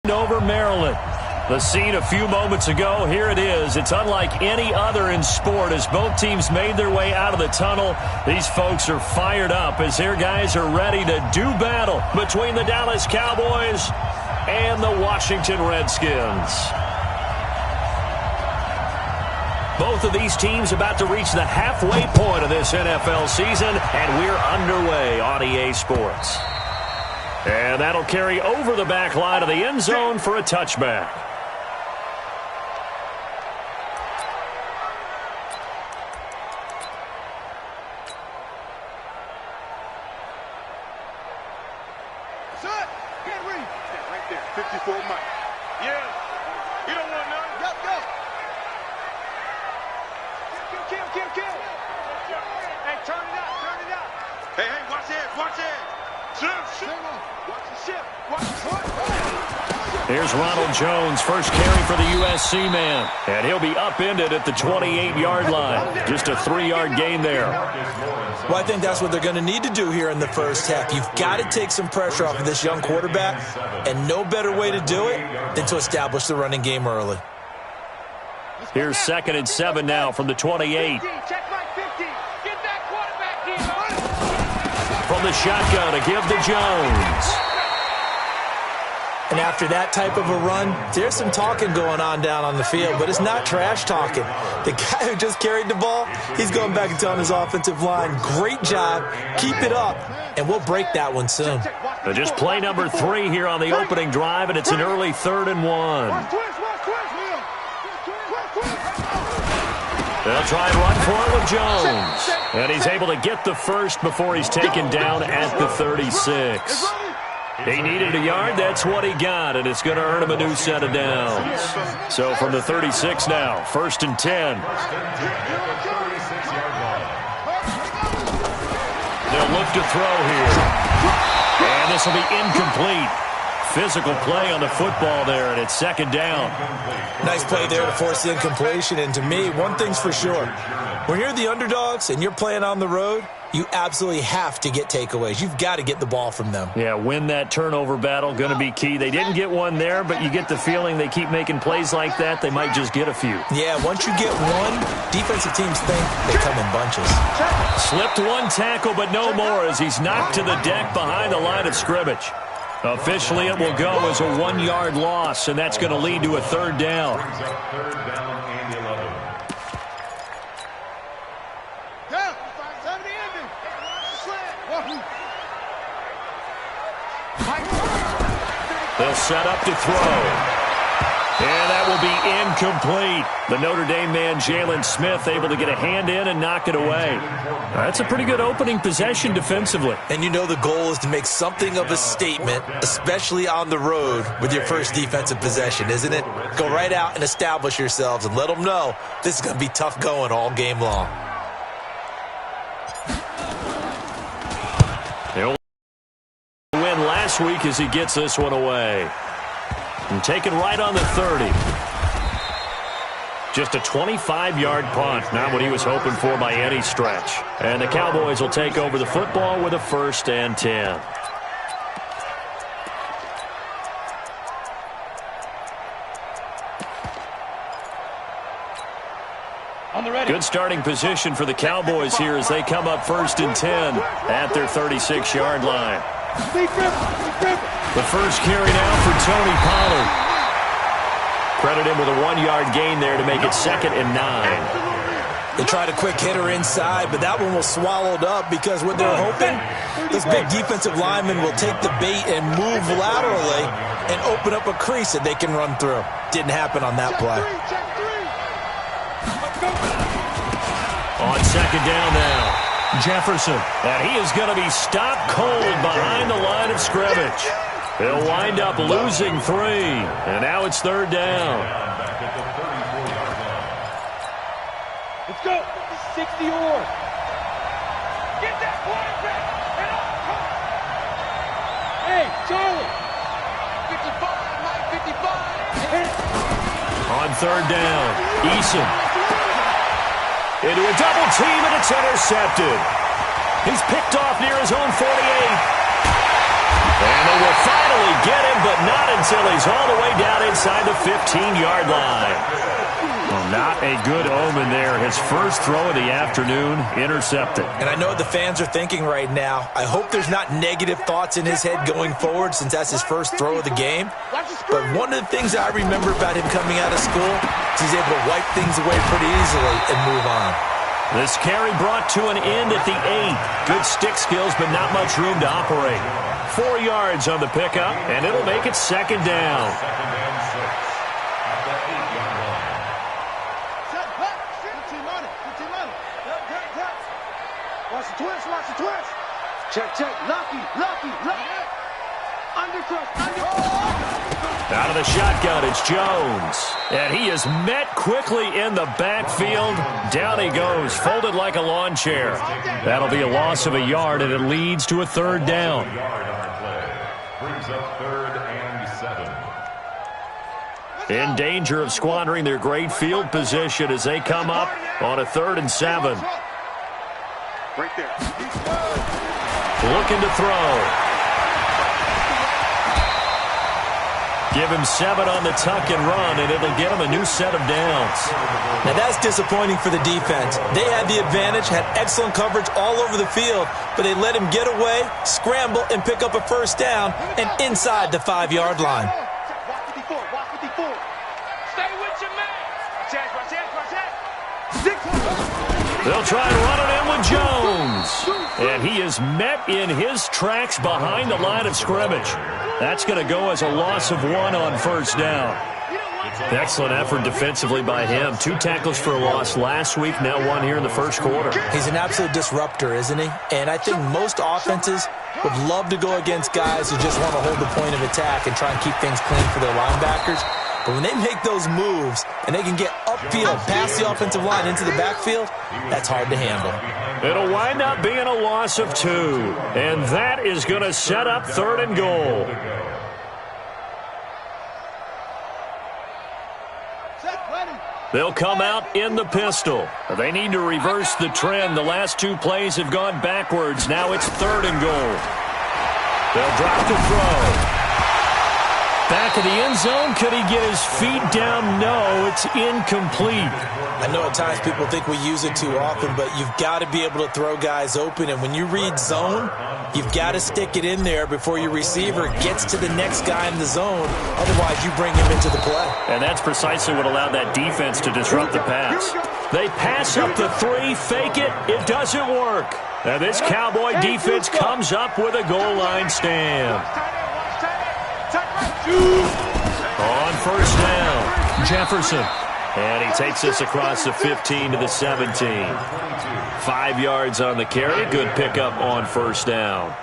win over Maryland. The scene a few moments ago, here it is. It's unlike any other in sport as both teams made their way out of the tunnel. These folks are fired up as their guys are ready to do battle between the Dallas Cowboys and the Washington Redskins. Both of these teams about to reach the halfway point of this NFL season, and we're underway on EA Sports. And that'll carry over the back line of the end zone for a touchback. Here's Ronald Jones, first carry for the USC man. And he'll be upended at the 28-yard line. Just a 3-yard gain there. Well, I think that's what they're going to need to do here in the first half. You've got to take some pressure off of this young quarterback, and no better way to do it than to establish the running game early. Here's 2nd and 7 now from the 28. From the shotgun, a give to Jones. And after that type of a run, there's some talking going on down on the field, but it's not trash talking. The guy who just carried the ball, he's going back and telling his offensive line, great job, keep it up, and we'll break that one soon. So just play number 3 here on the opening drive, and it's an early 3rd and 1. They'll try and run for it with Jones. And he's able to get the first before he's taken down at the 36. He needed a yard. That's what he got, and it's going to earn him a new set of downs. So from the 36 now, 1st and 10. They'll look to throw here. And this will be incomplete. Physical play on the football there, and it's 2nd down. Nice play there to force the incompletion, and to me, one thing's for sure. When you're the underdogs and you're playing on the road, you absolutely have to get takeaways. You've got to get the ball from them. Yeah, win that turnover battle, going to be key. They didn't get one there, but you get the feeling they keep making plays like that, they might just get a few. Yeah, once you get one, defensive teams think they come in bunches. Slipped one tackle, but no more as he's knocked to the deck behind the line of scrimmage. Officially, it will go as a 1-yard loss, and that's going to lead to a 3rd down. They'll set up to throw. And that will be incomplete. The Notre Dame man, Jalen Smith, able to get a hand in and knock it away. That's a pretty good opening possession defensively. And you know the goal is to make something of a statement, especially on the road with your first defensive possession, isn't it? Go right out and establish yourselves and let them know this is going to be tough going all game long. They'll win last week as he gets this one away. And taken right on the 30. Just a 25-yard punt, not what he was hoping for by any stretch. And the Cowboys will take over the football with a 1st and 10. Good starting position for the Cowboys here as they come up 1st and 10 at their 36-yard line. The first carry now for Tony Pollard. Credit him with a 1-yard gain there to make it 2nd and 9. They tried a quick hitter inside, but that one was swallowed up because what they're hoping, this big defensive lineman will take the bait and move laterally and open up a crease that they can run through. Didn't happen on that play. On 2nd down now, Jefferson. And he is going to be stopped cold behind the line of scrimmage. He'll wind up losing 3. And now it's 3rd down. Let's go. 60 or. Get that quarterback. Hey, Charlie. 55, Mike 55. On 3rd down, Eason. Into a double team, and it's intercepted. He's picked off near his own 48. And they will finally get him, but not until he's all the way down inside the 15-yard line. Well, not a good omen there. His first throw of the afternoon intercepted. And I know what the fans are thinking right now. I hope there's not negative thoughts in his head going forward since that's his first throw of the game. But one of the things I remember about him coming out of school is he's able to wipe things away pretty easily and move on. This carry brought to an end at the 8. Good stick skills, but not much room to operate. 4 yards on the pickup, and it'll make it second down. Watch the twist. Check. Lucky. Under thrust. Out of the shotgun, it's Jones. And he is met quickly in the backfield. Down he goes, folded like a lawn chair. That'll be a loss of a yard, and it leads to a third down. Brings up 3rd and 7. In danger of squandering their great field position as they come up on a 3rd and 7. Right there. Looking to throw. Give him 7 on the tuck and run, and it'll get him a new set of downs. Now that's disappointing for the defense. They had the advantage, had excellent coverage all over the field, but they let him get away, scramble, and pick up a first down, and inside the 5-yard line. Watch 54. Stay with your man. Watch that. 6. They'll try and run it in with Jones. And he is met in his tracks behind the line of scrimmage. That's going to go as a loss of 1 on first down. Excellent effort defensively by him. 2 tackles for a loss last week, now 1 here in the first quarter. He's an absolute disruptor, isn't he? And I think most offenses would love to go against guys who just want to hold the point of attack and try and keep things clean for their linebackers. But when they make those moves and they can get upfield, past the offensive line into the backfield, that's hard to handle. It'll wind up being a loss of 2. And that is going to set up 3rd and goal. They'll come out in the pistol. They need to reverse the trend. The last 2 plays have gone backwards. Now it's 3rd and goal. They'll drop the throw. Back of the end zone. Could he get his feet down? No, it's incomplete. I know at times people think we use it too often, but you've got to be able to throw guys open. And when you read zone, you've got to stick it in there before your receiver gets to the next guy in the zone. Otherwise, you bring him into the play. And that's precisely what allowed that defense to disrupt the pass. They pass up the 3, fake it. It doesn't work. And this Cowboy defense comes up with a goal line stand. On first down, Jefferson. And he takes us across the 15 to the 17. 5 yards on the carry. Good pickup on first down.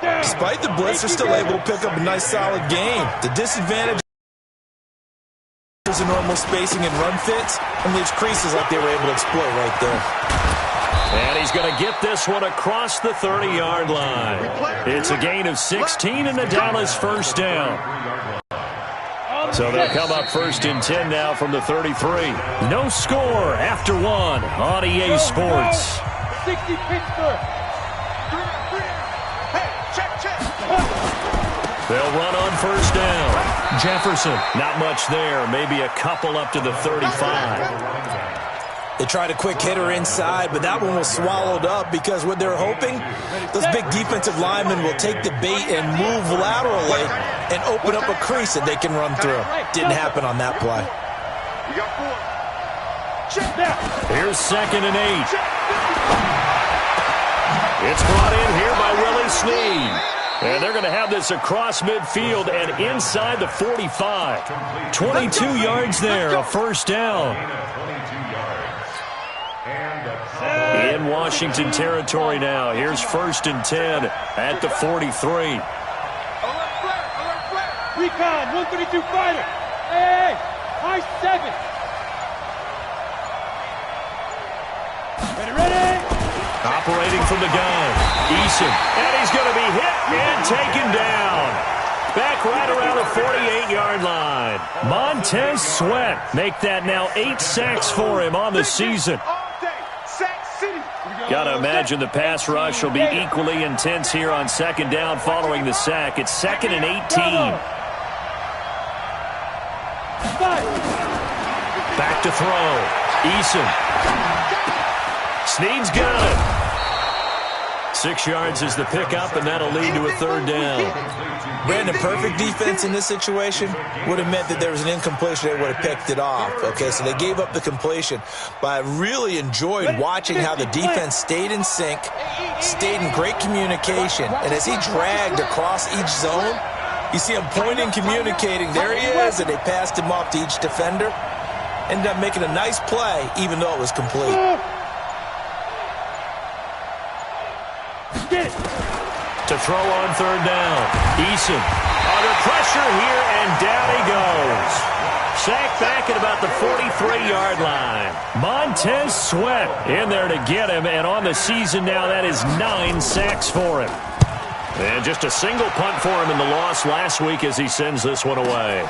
Despite the blitz, they're still able to pick up a nice, solid gain. The disadvantage is a normal spacing and run fits, and leaves creases like they were able to exploit right there. And he's going to get this one across the 30-yard line. It's a gain of 16 and a Dallas first down. So they'll come up 1st and 10 now from the 33. No score after 1 on EA Sports. 60 Pittsburgh. They'll run on first down. Jefferson, not much there. Maybe a couple up to the 35. They tried a quick hitter inside, but that one was swallowed up because what they're hoping, those big defensive linemen will take the bait and move laterally and open up a crease that they can run through. Didn't happen on that play. Here's 2nd and 8. It's brought in here by Willie Snead. And they're going to have this across midfield and inside the 45. 22 yards there, a first down. In Washington territory now. Here's 1st and 10 at the 43. Recon, 132 fighter. Hey, high 7. Ready? Operating from the gun. Eason. And he's going to be hit and taken down. Back right around the 48-yard line. Montez Sweat make that now 8 sacks for him on the season. Got to imagine the pass rush will be equally intense here on second down following the sack. It's 2nd and 18. Back to throw. Eason. Snead's got it. 6 yards is the pickup, and that'll lead to a 3rd down. Brandon, perfect defense in this situation would have meant that there was an incompletion. They would have picked it off. Okay, so they gave up the completion. But I really enjoyed watching how the defense stayed in sync, stayed in great communication. And as he dragged across each zone, you see him pointing, communicating. There he is, and they passed him off to each defender. Ended up making a nice play, even though it was complete. To throw on 3rd down. Eason under pressure here, and down he goes. Sacked back at about the 43-yard line. Montez Sweat in there to get him, and on the season now, that is 9 sacks for him. And just a single punt for him in the loss last week as he sends this one away.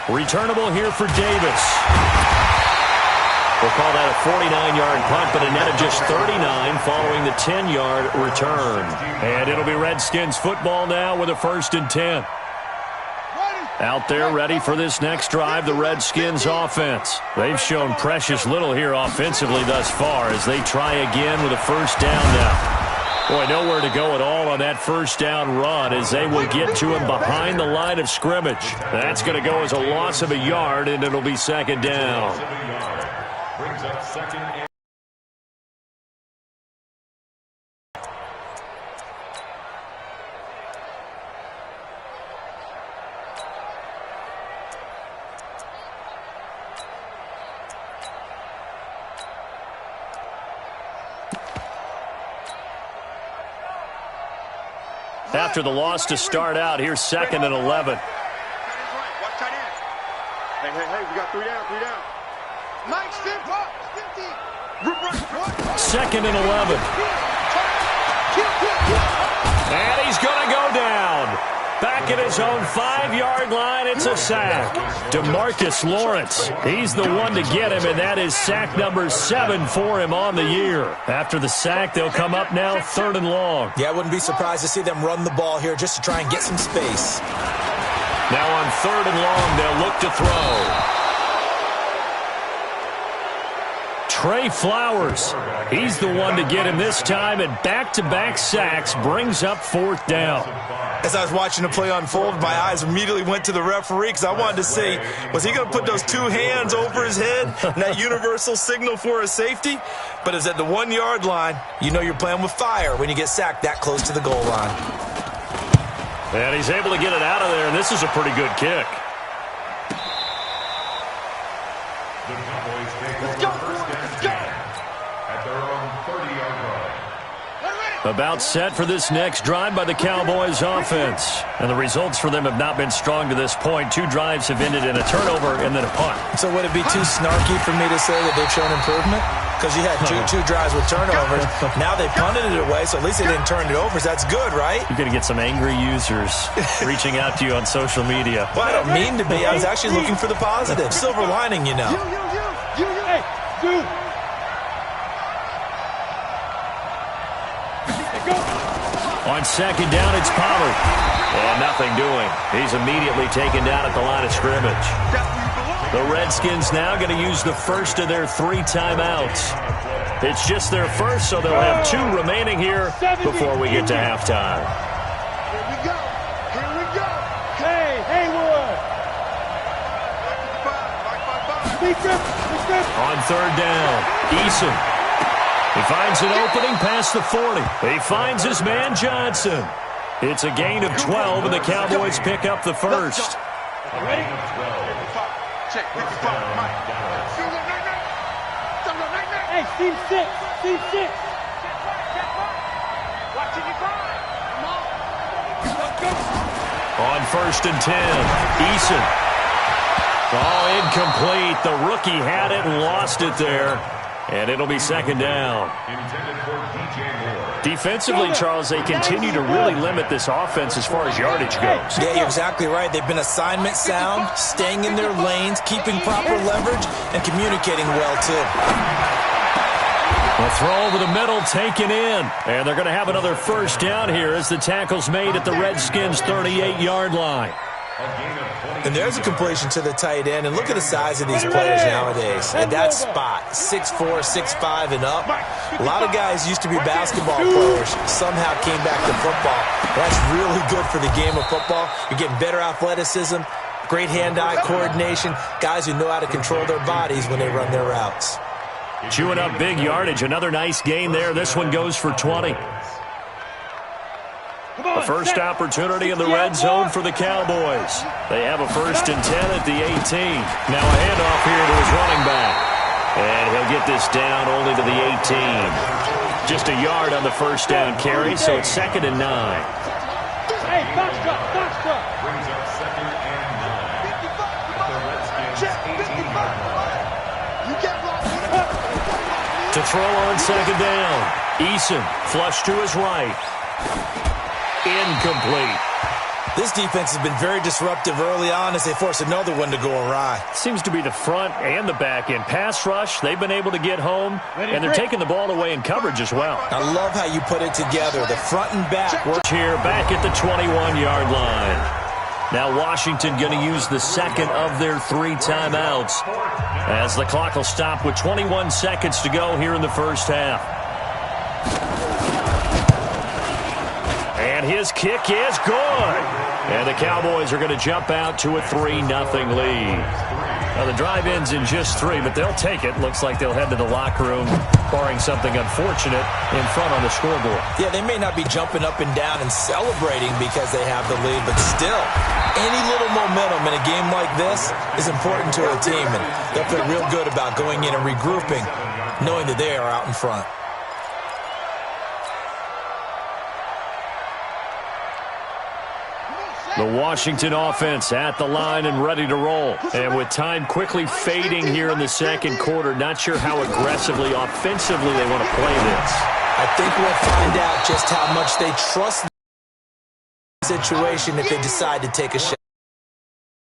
Returnable here for Davis. We'll call that a 49-yard punt, but a net of just 39 following the 10-yard return. And it'll be Redskins football now with a 1st and 10. Out there ready for this next drive, the Redskins offense. They've shown precious little here offensively thus far as they try again with a 1st down now. Boy, nowhere to go at all on that 1st down run as they will get to him behind the line of scrimmage. That's going to go as a loss of a yard, and it'll be 2nd down. Brings up 2nd and... After the loss to start out, here's 2nd and 11. Hey, we got 3 down. Mike, step up. 2nd and 11. And he's going to go down. Back at his own 5-yard line, it's a sack. DeMarcus Lawrence, he's the one to get him, and that is sack number 7 for him on the year. After the sack, they'll come up now 3rd and long. Yeah, I wouldn't be surprised to see them run the ball here just to try and get some space. Now on 3rd and long, they'll look to throw. Trey Flowers, he's the one to get him this time, and back-to-back sacks brings up 4th down. As I was watching the play unfold, my eyes immediately went to the referee because I wanted to see, was he going to put those 2 hands over his head and that universal signal for a safety? But it's at the 1-yard line. You know you're playing with fire when you get sacked that close to the goal line. And he's able to get it out of there, and this is a pretty good kick. About set for this next drive by the Cowboys offense. And the results for them have not been strong to this point. 2 drives have ended in a turnover and then a punt. So would it be too snarky for me to say that they've shown improvement? Because you had two drives with turnovers. Now they punted it away, so at least they didn't turn it over. So that's good, right? You're going to get some angry users reaching out to you on social media. Well, I don't mean to be. I was actually looking for the positive. Silver lining, you know. On 2nd down, it's Pollard. And nothing doing. He's immediately taken down at the line of scrimmage. The Redskins now going to use the first of their 3 timeouts. It's just their first, so they'll have 2 remaining here before we get to halftime. Here we go. Hey, Haywood. On 3rd down, Eason. He finds an opening past the 40. He finds his man Johnson. It's a gain of 12, and the Cowboys pick up the first. Ready? Hey, team 6. Watching you grind. Come on. Let's go. On 1st and 10, Eason. Oh, incomplete. The rookie had it and lost it there. And it'll be 2nd down. Defensively, Charles, they continue to really limit this offense as far as yardage goes. Yeah, you're exactly right. They've been assignment sound, staying in their lanes, keeping proper leverage, and communicating well, too. A throw over the middle, taken in. And they're going to have another first down here as the tackle's made at the Redskins' 38-yard line. And there's a completion to the tight end. And look at the size of these players nowadays. At that spot, 6'4", 6'5", and up. A lot of guys used to be basketball players, somehow came back to football. That's really good for the game of football. You're getting better athleticism, great hand-eye coordination, guys who know how to control their bodies when they run their routes. Chewing up big yardage. Another nice gain there. This one goes for 20. A first opportunity in the red zone for the Cowboys. They have a 1st and 10 at the 18. Now a handoff here to his running back. And he'll get this down only to the 18. Just a yard on the first down carry, so it's 2nd and 9. Hey, box drop. Brings up 2nd and 9. The Redskins 18. To throw on 2nd down. Eason flush to his right. Incomplete. This defense has been very disruptive early on as they force another one to go awry. Seems to be the front and the back end. Pass rush, they've been able to get home, and they're taking the ball away in coverage as well. I love how you put it together. The front and back work here back at the 21-yard line. Now Washington going to use the second of their 3 timeouts as the clock will stop with 21 seconds to go here in the first half. And his kick is good. And the Cowboys are going to jump out to a 3-0 lead. Now, the drive ends in just 3, but they'll take it. Looks like they'll head to the locker room, barring something unfortunate, in front on the scoreboard. Yeah, they may not be jumping up and down and celebrating because they have the lead, but still, any little momentum in a game like this is important to a team, and they'll feel real good about going in and regrouping, knowing that they are out in front. The Washington offense at the line and ready to roll. And with time quickly fading here in the second quarter, not sure how aggressively, offensively they want to play this. I think we'll find out just how much they trust the situation if they decide to take a shot.